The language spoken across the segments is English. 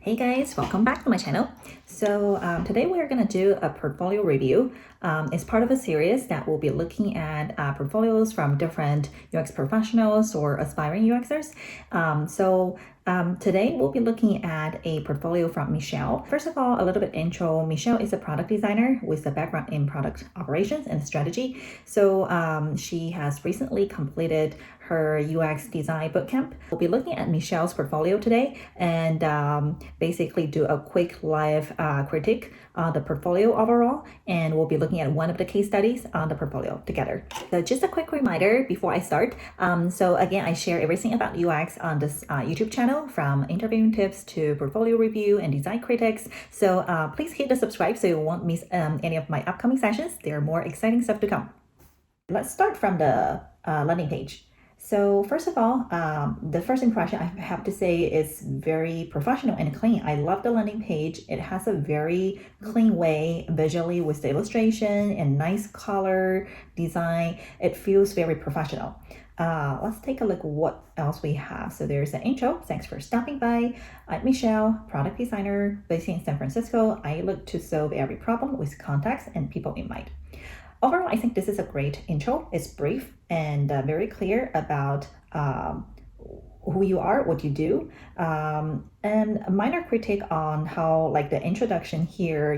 Hey guys, welcome back to my channel. So today we're going to do a portfolio review. It's part of a series that will be looking at portfolios from different UX professionals or aspiring UXers. Today we'll be looking at a portfolio from Michelle. First of all, a little bit intro. Michelle is a product designer with a background in product operations and strategy. So she has recently completed her UX design bootcamp. We'll be looking at Michelle's portfolio today and basically do a quick live critique on the portfolio overall, and we'll be looking at one of the case studies on the portfolio together. So just a quick reminder before I start. So again, I share everything about UX on this YouTube channel, from interviewing tips to portfolio review and design critiques. So please hit the subscribe so you won't miss any of my upcoming sessions. There are more exciting stuff to come. Let's start from the landing page. So first of all, the first impression I have to say is very professional and clean. I love the landing page. It has a very clean way visually with the illustration and nice color design. It feels very professional. Let's take a look what else we have. So there's an intro. Thanks for stopping by. I'm Michelle, product designer based in San Francisco. I look to solve every problem with context and people in mind. Overall, I think this is a great intro. It's brief and very clear about who you are, what you do, and a minor critique on how, like, the introduction here,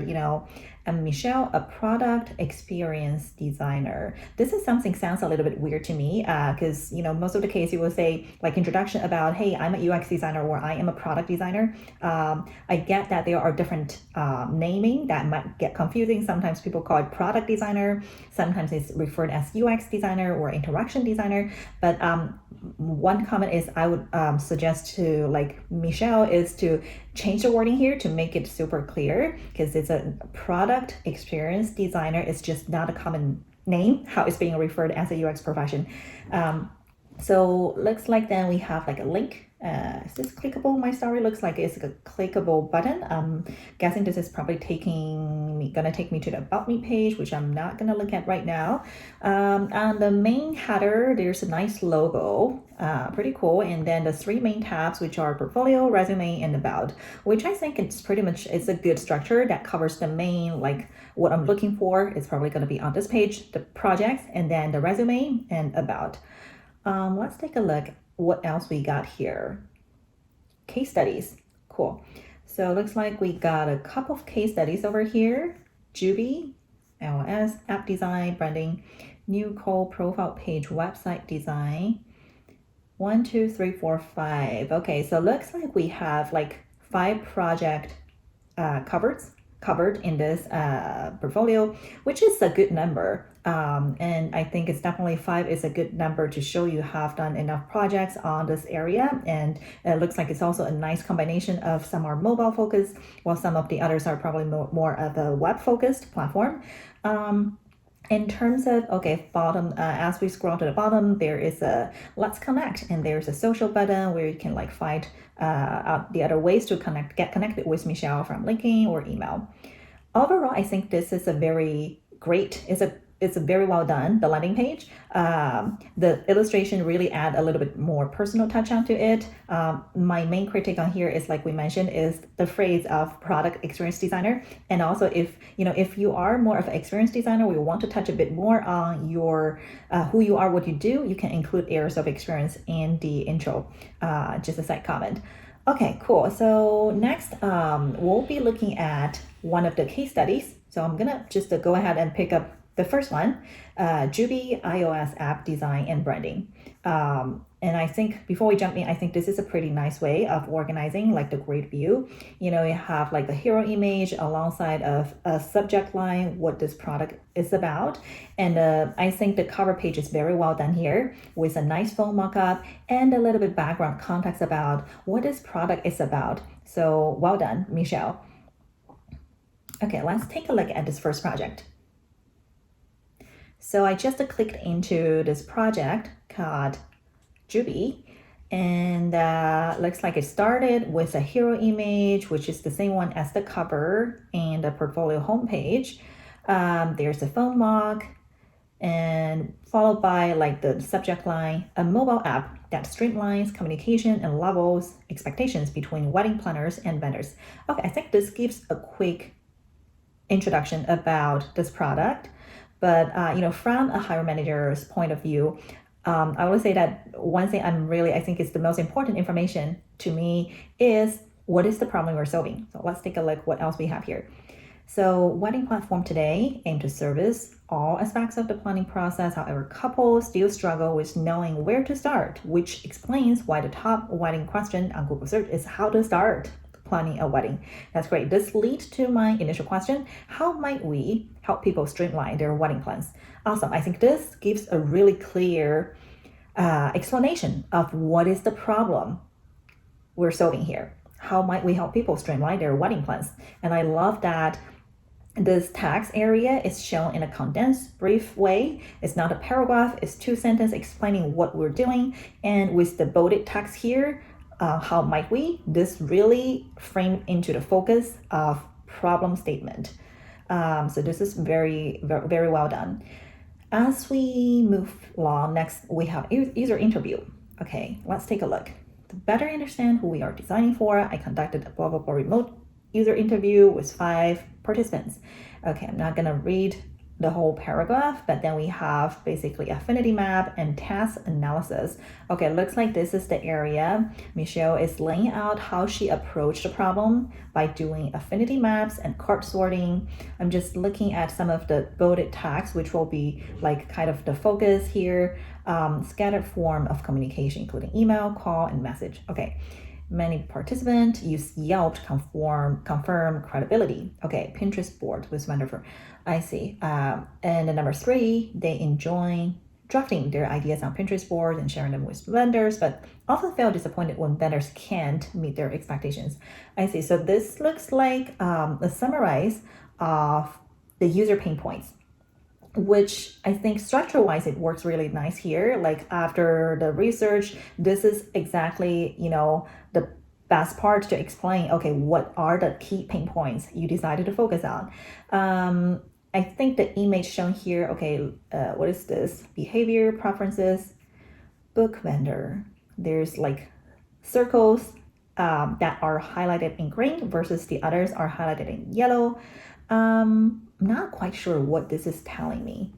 Michelle, a product experience designer. This is something sounds a little bit weird to me because, most of the case you will say like introduction about, hey, I'm a UX designer or I am a product designer. I get that there are different naming that might get confusing. Sometimes people call it product designer. Sometimes it's referred as UX designer or interaction designer. But one comment is I would suggest to Michelle is to change the wording here to make it super clear, because it's a product experience designer. It's just not a common name, how it's being referred as a UX profession. So looks like then we have like a link. Is this clickable? My story looks like it's a clickable button. I'm guessing this is probably gonna take me to the About Me page, which I'm not gonna look at right now. On the main header, there's a nice logo, pretty cool. And then the three main tabs, which are portfolio, resume, and about, which I think it's pretty much, it's a good structure that covers the main, like what I'm looking for. It's probably gonna be on this page, the projects, and then the resume and about. Let's take a look what else we got here. Case studies. Cool. So it looks like we got a couple of case studies over here. Juby, LOS, app design, branding, new call profile page, website design. 1, 2, 3, 4, 5. Okay, so it looks like we have like 5 project covered in this portfolio, which is a good number. And I think it's definitely 5 is a good number to show you have done enough projects on this area. And it looks like it's also a nice combination of some are mobile focused, while some of the others are probably more of a web focused platform. In terms of, bottom, as we scroll to the bottom, there is a Let's Connect, and there's a social button where you can find out the other ways to get connected with Michelle from LinkedIn or email. Overall, I think this is a very great, it's a very well done, the landing page. The illustration really add a little bit more personal touch onto it. My main critique on here is, like we mentioned, is the phrase of product experience designer. And also if you are more of an experience designer, we want to touch a bit more on your who you are, what you do, you can include areas of experience in the intro. Just a side comment. Okay, cool. So next, we'll be looking at one of the case studies. So I'm gonna just go ahead and pick up the first one, Juby iOS app design and branding. And I think before we jump in, I think this is a pretty nice way of organizing like the grid view. You have like the hero image alongside of a subject line, what this product is about. And I think the cover page is very well done here with a nice phone mockup and a little bit background context about what this product is about. So well done, Michelle. Okay, let's take a look at this first project. So I just clicked into this project called Juby, and looks like it started with a hero image, which is the same one as the cover and the portfolio homepage. There's a phone mock, and followed by like the subject line, a mobile app that streamlines communication and levels expectations between wedding planners and vendors. Okay, I think this gives a quick introduction about this product, but from a hiring manager's point of view, I will say that one thing I think is the most important information to me is what is the problem we're solving. So let's take a look what else we have here. So wedding platform today aim to service all aspects of the planning process. However, couples still struggle with knowing where to start, which explains why the top wedding question on Google search is how to start planning a wedding. That's great. This leads to my initial question: how might we help people streamline their wedding plans? Awesome. I think this gives a really clear explanation of what is the problem we're solving here. How might we help people streamline their wedding plans? And I love that this text area is shown in a condensed, brief way. It's not a paragraph, it's 2 sentences explaining what we're doing. And with the bolded text here, how might we? This really framed into the focus of problem statement. So this is very, very, very well done. As we move along, next we have user interview. Okay, let's take a look. To better understand who we are designing for, I conducted a blah blah blah remote user interview with 5 participants. Okay, I'm not gonna read the whole paragraph, but then we have basically affinity map and task analysis. Okay, looks like this is the area Michelle is laying out how she approached the problem by doing affinity maps and cart sorting. I'm just looking at some of the bolded text, which will be like kind of the focus here. Scattered form of communication, including email, call, and message. Okay. Many participants use Yelp to confirm credibility. Okay, Pinterest board was wonderful. I see. And the number 3, they enjoy drafting their ideas on Pinterest boards and sharing them with vendors, but often feel disappointed when vendors can't meet their expectations. I see. So this looks like a summarize of the user pain points, which I think structure-wise it works really nice here. Like after the research, this is exactly the best part to explain, okay, what are the key pain points you decided to focus on. I think the image shown here, okay, what is this? Behavior, preferences, book vendor. There's like circles that are highlighted in green versus the others are highlighted in yellow. Not quite sure what this is telling me.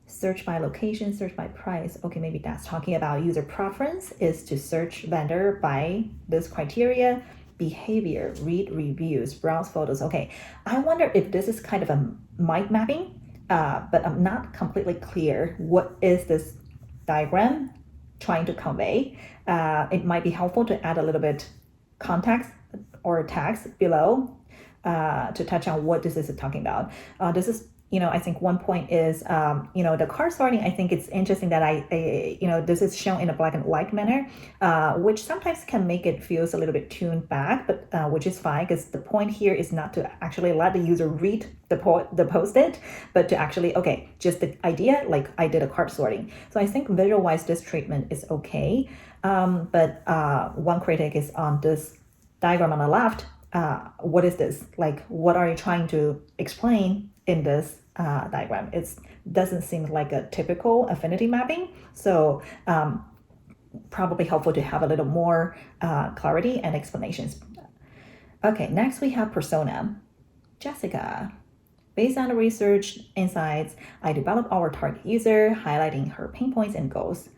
Search by location, search by price. Okay, maybe that's talking about user preference is to search vendor by this criteria. Behavior, read reviews, browse photos. Okay, I wonder if this is kind of a mind mapping, but I'm not completely clear what is this diagram trying to convey. It might be helpful to add a little bit context or text below to touch on what this is talking about. This is, I think one point is, the card sorting. I think it's interesting that this is shown in a black and white manner, which sometimes can make it feels a little bit tuned back, but which is fine because the point here is not to actually let the user read the post-it, but to actually, okay, just the idea, like I did a card sorting. So I think visual-wise, this treatment is okay. But one critic is on this diagram on the left. What is this? Like, what are you trying to explain in this diagram? It doesn't seem like a typical affinity mapping. So probably helpful to have a little more clarity and explanations. Okay, next we have persona. Jessica. Based on the research insights, I developed our target user, highlighting her pain points and goals.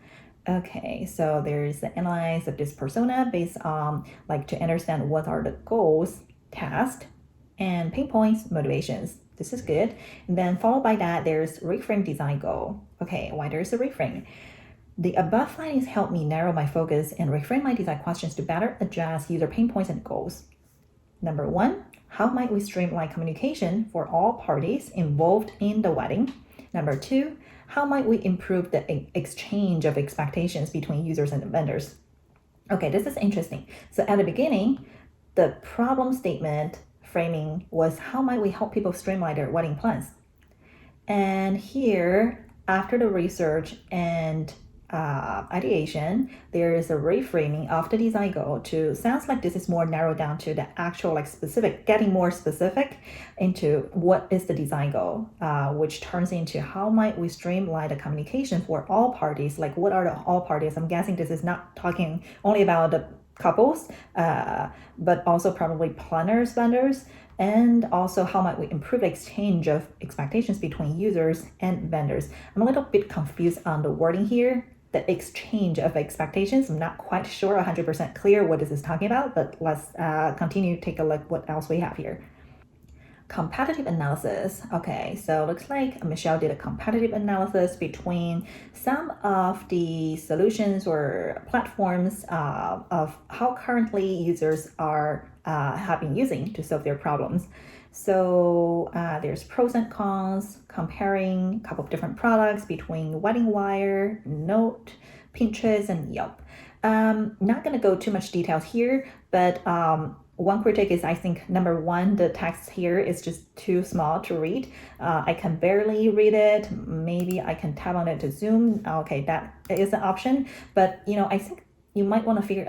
Okay, so there's the analyze of this persona based on to understand what are the goals, tasks, and pain points, motivations. This is good. And then followed by that, there's reframe design goal. Okay, why there's a reframe? The above findings help me narrow my focus and reframe my design questions to better address user pain points and goals. Number 1, how might we streamline communication for all parties involved in the wedding? Number 2, how might we improve the exchange of expectations between users and vendors? Okay, this is interesting. So at the beginning, the problem statement framing was how might we help people streamline their wedding plans? And here, after the research and ideation, there is a reframing of the design goal to sounds like this is more narrowed down to the actual like specific, getting more specific into what is the design goal, which turns into how might we streamline the communication for all parties, like what are the all parties. I'm guessing this is not talking only about the couples, but also probably planners, vendors, and also how might we improve the exchange of expectations between users and vendors. I'm a little bit confused on the wording here, the exchange of expectations. I'm not quite sure 100% clear what this is talking about, but let's continue to take a look what else we have here. Competitive analysis. Okay, so looks like Michelle did a competitive analysis between some of the solutions or platforms of how currently users are have been using to solve their problems. So there's pros and cons, comparing a couple of different products between Wedding Wire, Note, Pinterest, and Yelp. Not gonna go too much details here, but one critique is I think number one, the text here is just too small to read. I can barely read it. Maybe I can tap on it to zoom. Okay, that is an option. But I think you might want to figure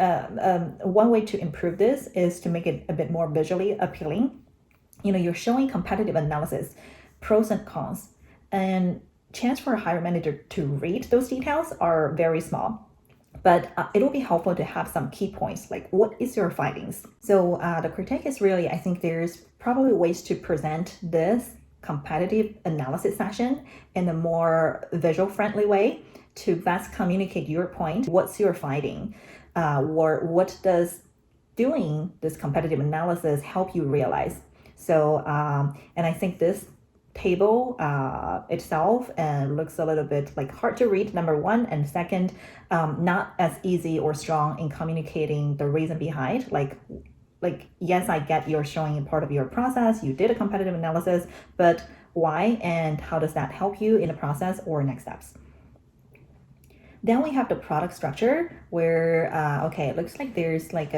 one way to improve this is to make it a bit more visually appealing. You're showing competitive analysis, pros and cons, and chance for a hiring manager to read those details are very small. But it'll be helpful to have some key points, like what is your findings? So the critique is really, I think there's probably ways to present this competitive analysis session in a more visual friendly way to best communicate your point. What's your finding? Or what does doing this competitive analysis help you realize? So, and I think this table itself looks a little bit like hard to read, number one, and second, not as easy or strong in communicating the reason behind. Like yes, I get you're showing part of your process, you did a competitive analysis, but why and how does that help you in the process or next steps? Then we have the product structure where, okay, it looks like there's like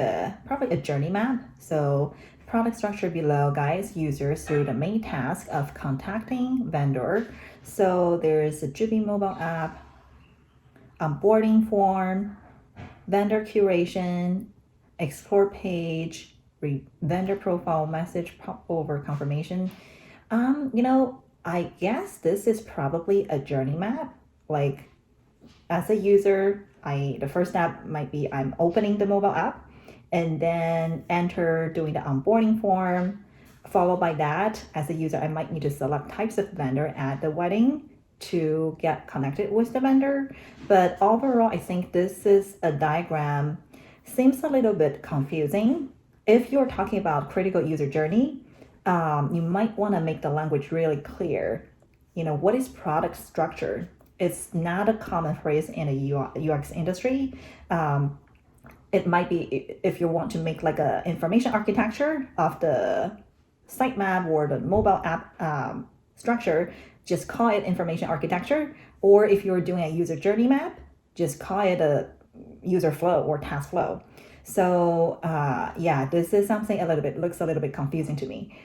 probably a journey map. So product structure below guides users through the main task of contacting vendor. So there's a Juby mobile app, onboarding form, vendor curation, explore page, vendor profile message pop over confirmation. I guess this is probably a journey map. Like as a user, the first step might be I'm opening the mobile app and then enter doing the onboarding form. Followed by that, as a user, I might need to select types of vendor at the wedding to get connected with the vendor. But overall, I think this is a diagram, seems a little bit confusing. If you're talking about critical user journey, you might want to make the language really clear. What is product structure? It's not a common phrase in a UX industry. It might be if you want to make like a information architecture of the sitemap or the mobile app structure, just call it information architecture. Or if you're doing a user journey map, just call it a user flow or task flow. So this is something looks a little bit confusing to me.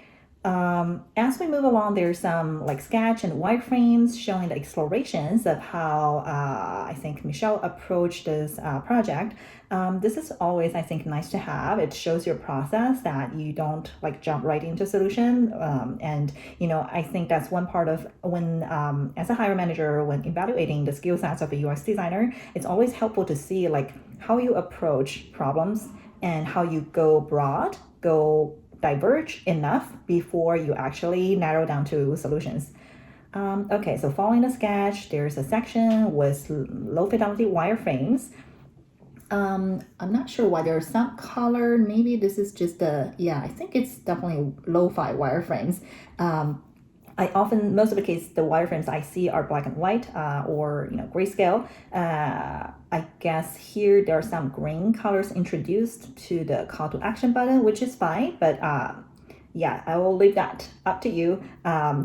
As we move along, there's some like sketch and wireframes showing the explorations of how I think Michelle approached this project. This is always, I think, nice to have. It shows your process that you don't like jump right into solution. And I think that's one part of when, as a hiring manager, when evaluating the skill sets of a UX designer, it's always helpful to see like how you approach problems and how you go diverge enough before you actually narrow down to solutions. Okay, so following the sketch, there's a section with low fidelity wireframes. I'm not sure why there's some color. Maybe this is just I think it's definitely lo-fi wireframes. Most of the case, the wireframes I see are black and white or grayscale. I guess here there are some green colors introduced to the call to action button, which is fine. But I will leave that up to you.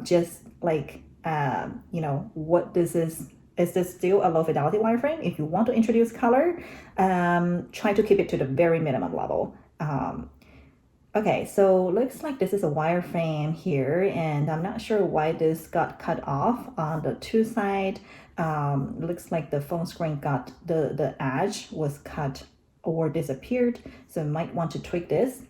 Just like what this is. Is this still a low fidelity wireframe? If you want to introduce color, try to keep it to the very minimum level. Okay, so looks like this is a wireframe here, and I'm not sure why this got cut off on the two side. Looks like the phone screen got the edge was cut or disappeared, so you might want to tweak this.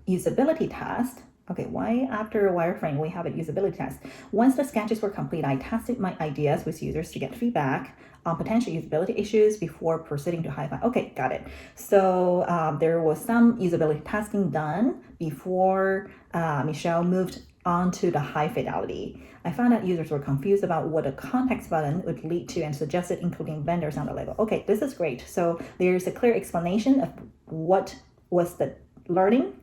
Usability test. Okay, why after a wireframe we have a usability test? Once the sketches were complete, I tested my ideas with users to get feedback on potential usability issues before proceeding to high five. Okay, got it. So there was some usability testing done before Michelle moved on to the high fidelity. I found that users were confused about what a context button would lead to and suggested including vendors on the label. Okay, this is great. So there's a clear explanation of what was the learning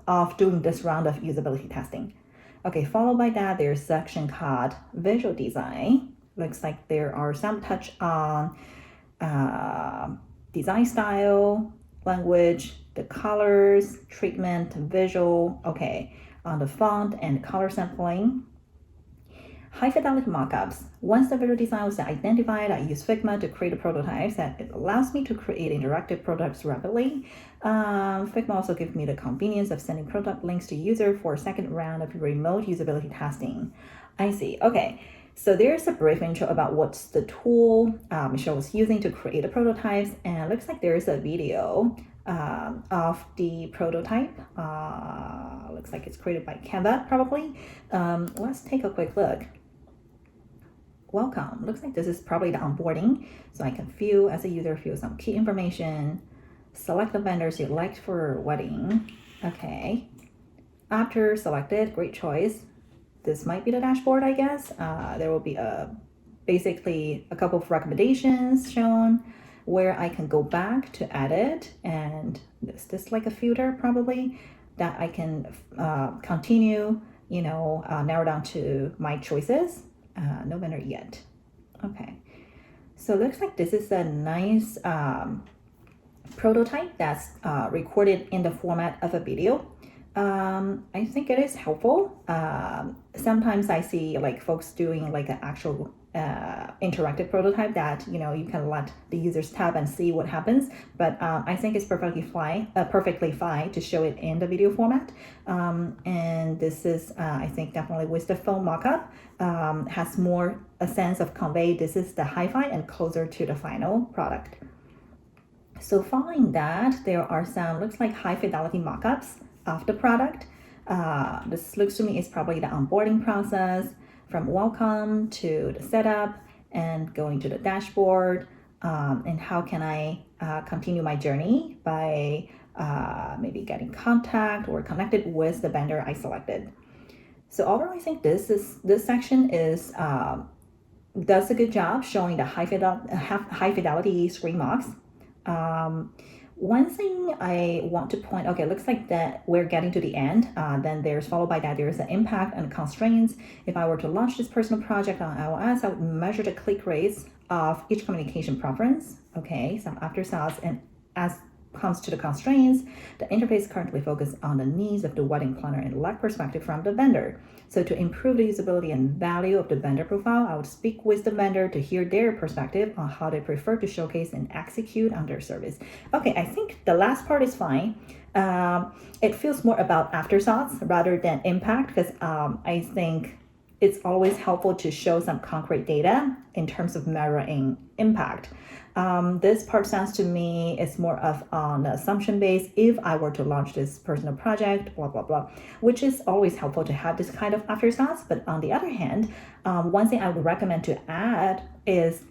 of doing this round of usability testing. Okay, followed by that, there's a section called visual design. Looks like there are some touch on design style, language, the colors, treatment, visual, okay, on the font and color sampling. High fidelity mockups. Once the visual design was identified, I use Figma to create a prototype that it allows me to create interactive prototypes rapidly. Figma also gives me the convenience of sending prototype links to user for a second round of remote usability testing. I see. Okay. So there's a brief intro about what's the tool Michelle was using to create the prototypes, and it looks like there's a video of the prototype. Looks like it's created by Canva, probably. Let's take a quick look. Welcome. Looks like this is probably the onboarding. So I can fill, as a user, fill some key information, select the vendors you like for wedding. Okay. After selected, great choice. This might be the dashboard, I guess. There will be basically a couple of recommendations shown where I can go back to edit, and this like a filter probably that I can continue, narrow down to my choices. No vendor yet. Okay, so it looks like this is a nice prototype that's recorded in the format of a video. I think it is helpful. Sometimes I see like folks doing like an actual interactive prototype that you can let the users tab and see what happens. But I think it's perfectly fine to show it in the video format. And this is I think definitely with the phone mockup has more a sense of convey. This is the hi-fi and closer to the final product. So following that, there are some looks like high fidelity mockups of the product. This looks to me is probably the onboarding process from welcome to the setup and going to the dashboard, and how can I continue my journey by maybe getting contact or connected with the vendor I selected. So overall, I think this section is does a good job showing the high fidelity screen mocks. One thing I want to point, okay, looks like that we're getting to the end. Then there's followed by that, there's the impact and constraints. If I were to launch this personal project on iOS, I would measure the click rates of each communication preference. Okay, some after sales, and as comes to the constraints, the interface currently focuses on the needs of the wedding planner and lack perspective from the vendor. So to improve the usability and value of the vendor profile, I would speak with the vendor to hear their perspective on how they prefer to showcase and execute on their service. Okay, I think the last part is fine. It feels more about afterthoughts rather than impact, because I think it's always helpful to show some concrete data in terms of measuring impact. This part sounds to me is more of an assumption base. If I were to launch this personal project, blah, blah, blah, which is always helpful to have this kind of afterthoughts. But on the other hand, one thing I would recommend to add is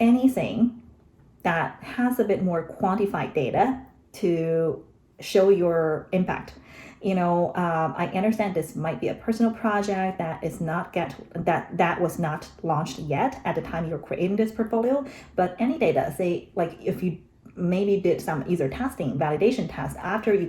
anything that has a bit more quantified data to show your impact. I understand this might be a personal project that is not that was not launched yet at the time you're creating this portfolio, but any data, say like if you maybe did some user testing, validation tests after you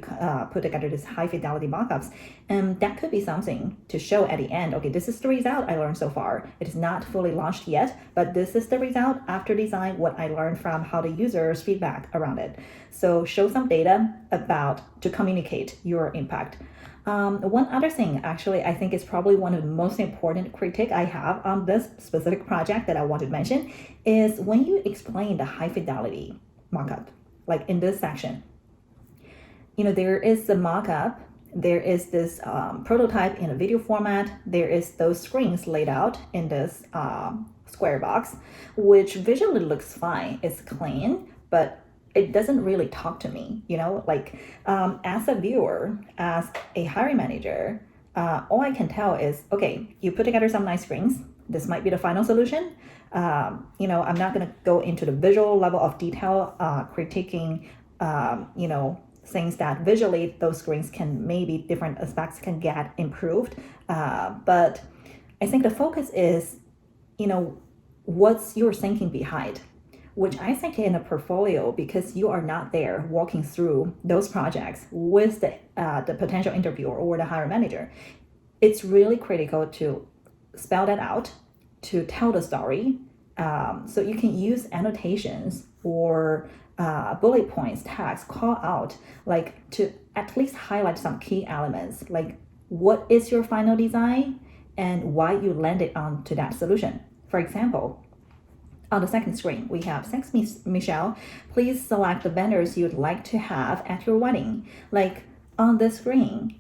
put together this high fidelity mockups, that could be something to show at the end. Okay, this is the result I learned so far. It is not fully launched yet, but this is the result after design, what I learned from how the users feedback around it. So show some data to communicate your impact. One other thing, actually, I think is probably one of the most important critique I have on this specific project that I want to mention is when you explain the high fidelity mockup. like in this section, there is the mock-up, there is this prototype in a video format, there is those screens laid out in this square box, which visually looks fine, it's clean, but it doesn't really talk to me, as a viewer, as a hiring manager, all I can tell is, okay, you put together some nice screens, this might be the final solution. I'm not going to go into the visual level of detail, critiquing, things that visually those screens can, maybe different aspects can get improved. But I think the focus is, what's your thinking behind, which I think in a portfolio, because you are not there walking through those projects with the potential interviewer or the hiring manager, it's really critical to spell that out, to tell the story. So you can use annotations or bullet points, tags, call out, like to at least highlight some key elements, like what is your final design and why you landed onto that solution. For example, on the second screen, we have, thanks Michelle, please select the vendors you'd like to have at your wedding. Like on this screen,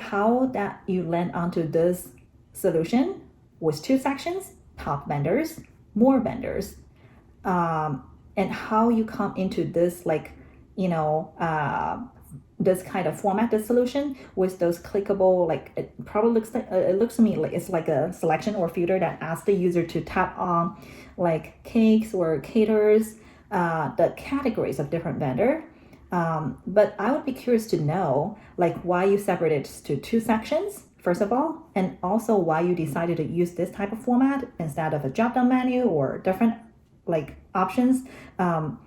how that you land onto this solution with 2 sections, top vendors, more vendors, and how you come into this, this kind of format, this solution with those clickable, like it probably looks to me like it's like a selection or filter that asks the user to tap on like cakes or caterers, the categories of different vendor. But I would be curious to know like why you separated it to 2 sections, first of all, and also why you decided to use this type of format instead of a drop-down menu or different like options.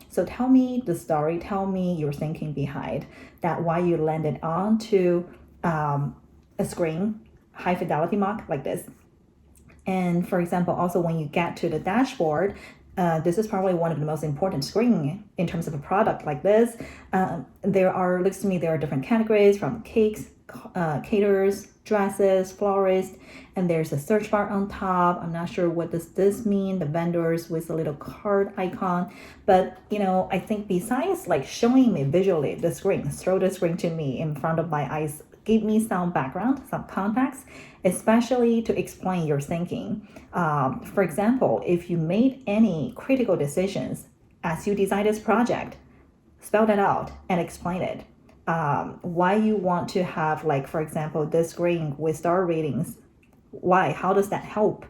So tell me the story, tell me your thinking behind that, why you landed onto a screen, high fidelity mock like this. And for example, also when you get to the dashboard, this is probably one of the most important screen in terms of a product like this. Looks to me, there are different categories from cakes, caterers, dresses, florists, and there's a search bar on top. I'm not sure what does this mean, the vendors with a little card icon. But I think besides like showing me visually the screen, throw the screen to me in front of my eyes, give me some background, some context, especially to explain your thinking. For example, if you made any critical decisions as you design this project, spell that out and explain it. Why you want to have, like, for example, this screen with star ratings. Why? How does that help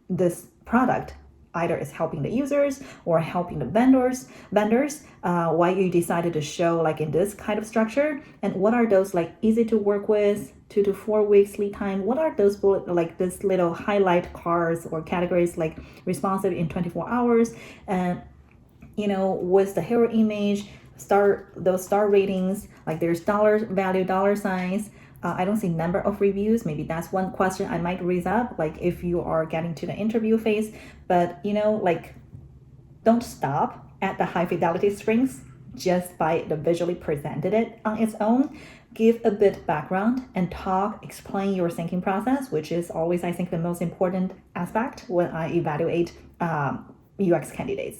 this product? Either it's helping the users or helping the vendors. Why you decided to show like in this kind of structure, and what are those like easy to work with, 2 to 4 weeks lead time? What are those like this little highlight cards or categories like responsive in 24 hours? And with the hero image, those star ratings, like there's dollar value, dollar signs. I don't see number of reviews. Maybe that's one question I might raise up, like if you are getting to the interview phase. But like don't stop at the high fidelity screens just by the visually presented it on its own. Give a bit background and explain your thinking process, which is always, I think, the most important aspect when I evaluate UX candidates.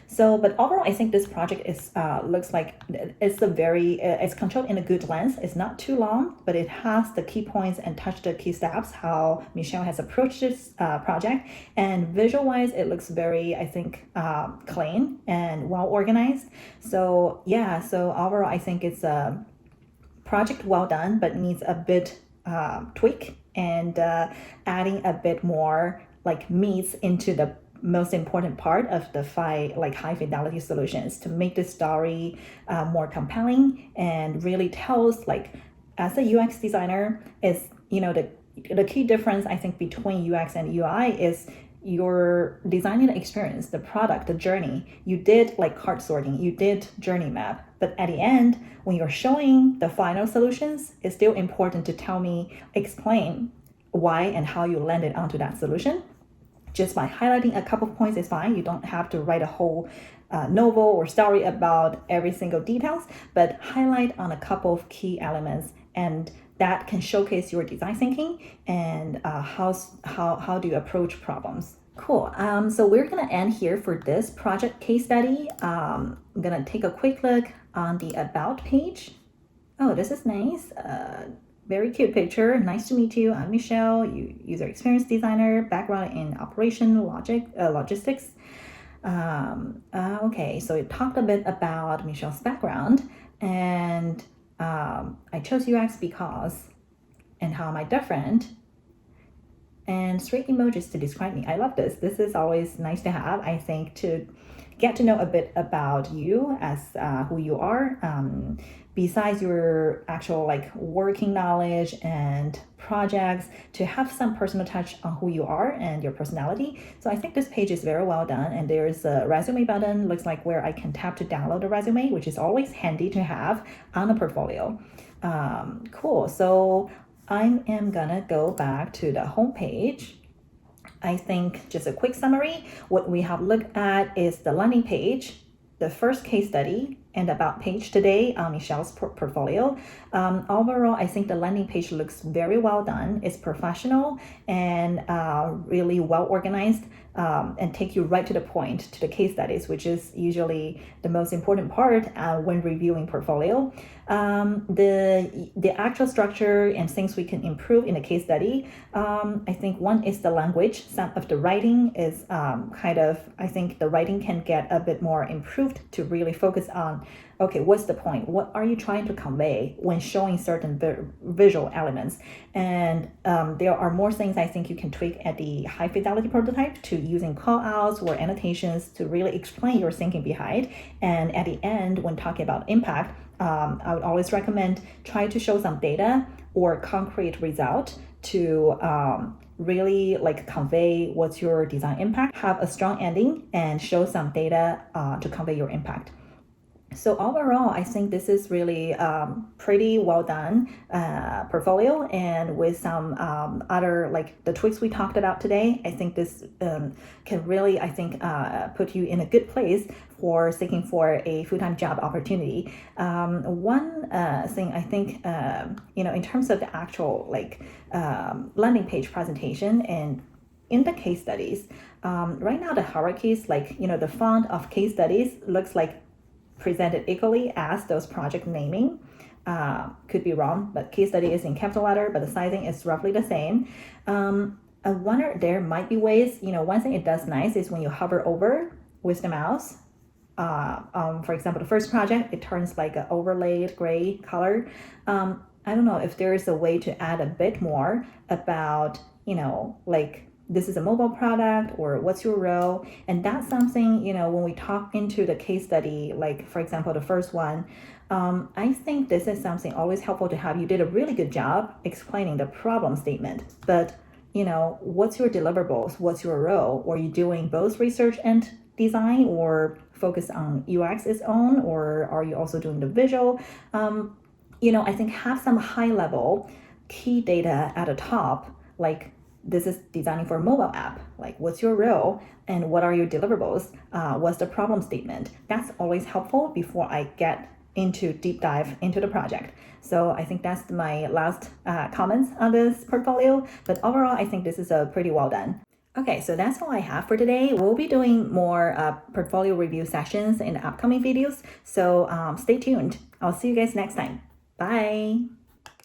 So, but overall, I think this project is looks like it's controlled in a good length. It's not too long, but it has the key points and touch the key steps, how Michelle has approached this project. And visual-wise, it looks very, I think, clean and well organized. So yeah, so overall, I think it's a project well done, but needs a bit tweak and adding a bit more like meats into the most important part of the high fidelity solutions to make the story more compelling and really tells, like, as a UX designer, is the key difference I think between UX and UI is you're designing the experience, the product, the journey. You did like cart sorting, you did journey map, but at the end, when you're showing the final solutions, it's still important to explain why and how you landed onto that solution. Just by highlighting a couple of points is fine. You don't have to write a whole novel or story about every single details, but highlight on a couple of key elements, and that can showcase your design thinking and how do you approach problems Cool. So we're gonna end here for this project case study. I'm gonna take a quick look on the About page. Oh, this is nice. Very cute picture. Nice to meet you. I'm Michelle, user experience designer, background in logistics. Okay, so it talked a bit about Michelle's background, and I chose UX because, and how am I different? And 3 emojis to describe me. I love this. This is always nice to have, I think, to get to know a bit about you as who you are, besides your actual like working knowledge and projects, to have some personal touch on who you are and your personality. So I think this page is very well done, and there's a resume button, looks like, where I can tap to download the resume, which is always handy to have on a portfolio. Cool. So I am gonna go back to the home page. I think just a quick summary, what we have looked at is the landing page, the first case study, and About page today on Michelle's portfolio. Overall, I think the landing page looks very well done. It's professional and really well organized, and take you right to the point, to the case studies, which is usually the most important part when reviewing portfolio. The actual structure and things we can improve in the case study, I think one is the language. Some of the writing is I think the writing can get a bit more improved to really focus on, okay, what's the point? What are you trying to convey when showing certain visual elements? And there are more things I think you can tweak at the high fidelity prototype, to using call outs or annotations to really explain your thinking behind. And at the end, when talking about impact, I would always recommend try to show some data or concrete result to really like convey what's your design impact, have a strong ending, and show some data to convey your impact. So overall, I think this is really pretty well done portfolio, and with some other like the tweaks we talked about today, I think this can really, I think, put you in a good place for seeking for a full-time job opportunity. One thing I think, in terms of the actual like landing page presentation and in the case studies, right now the hierarchies, like, the font of case studies looks like presented equally as those project naming. Could be wrong, but case study is in capital letter, but the sizing is roughly the same. I wonder, there might be ways, one thing it does nice is when you hover over with the mouse, for example, the first project, it turns like an overlaid gray color. I don't know if there is a way to add a bit more about, like, this is a mobile product, or what's your role. And that's something, when we talk into the case study, like for example, the first one, I think this is something always helpful to have. You did a really good job explaining the problem statement, but what's your deliverables? What's your role? Are you doing both research and design, or focus on UX its own, or are you also doing the visual? I think have some high level key data at the top, like, this is designing for a mobile app. Like, what's your role and what are your deliverables? What's the problem statement? That's always helpful before I get into deep dive into the project. So I think that's my last comments on this portfolio. But overall, I think this is a pretty well done. Okay, so that's all I have for today. We'll be doing more portfolio review sessions in the upcoming videos. So stay tuned. I'll see you guys next time. Bye.